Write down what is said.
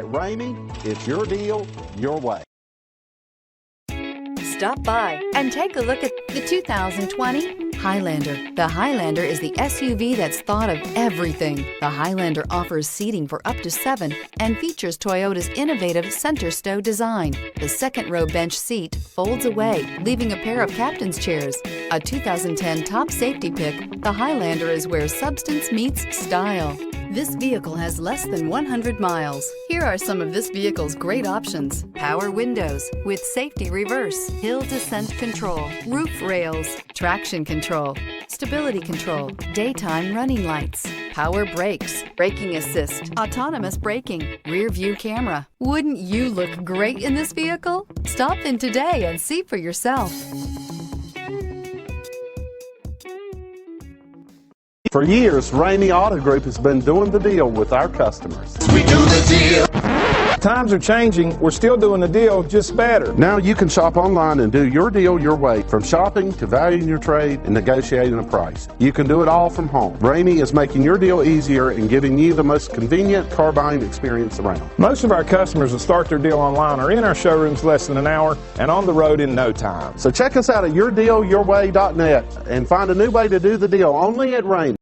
At Ramey, it's your deal, your way. Stop by and take a look at the 2020 Highlander. The Highlander is the SUV that's thought of everything. The Highlander offers seating for up to 7 and features Toyota's innovative center stow design. The second row bench seat folds away, leaving a pair of captain's chairs. A 2010 top safety pick, the Highlander is where substance meets style. This vehicle has less than 100 miles. Here are some of this vehicle's great options: power windows with safety reverse, hill descent control, roof rails, traction control, stability control, daytime running lights, power brakes, braking assist, autonomous braking, rear view camera. Wouldn't you look great in this vehicle? Stop in today and see for yourself. For years, Ramey Auto Group has been doing the deal with our customers. We do the deal. Times are changing. We're still doing the deal, just better. Now you can shop online and do your deal your way, from shopping to valuing your trade and negotiating a price. You can do it all from home. Ramey is making your deal easier and giving you the most convenient car buying experience around. Most of our customers that start their deal online are in our showrooms less than an hour and on the road in no time. So check us out at yourdealyourway.net and find a new way to do the deal only at Ramey.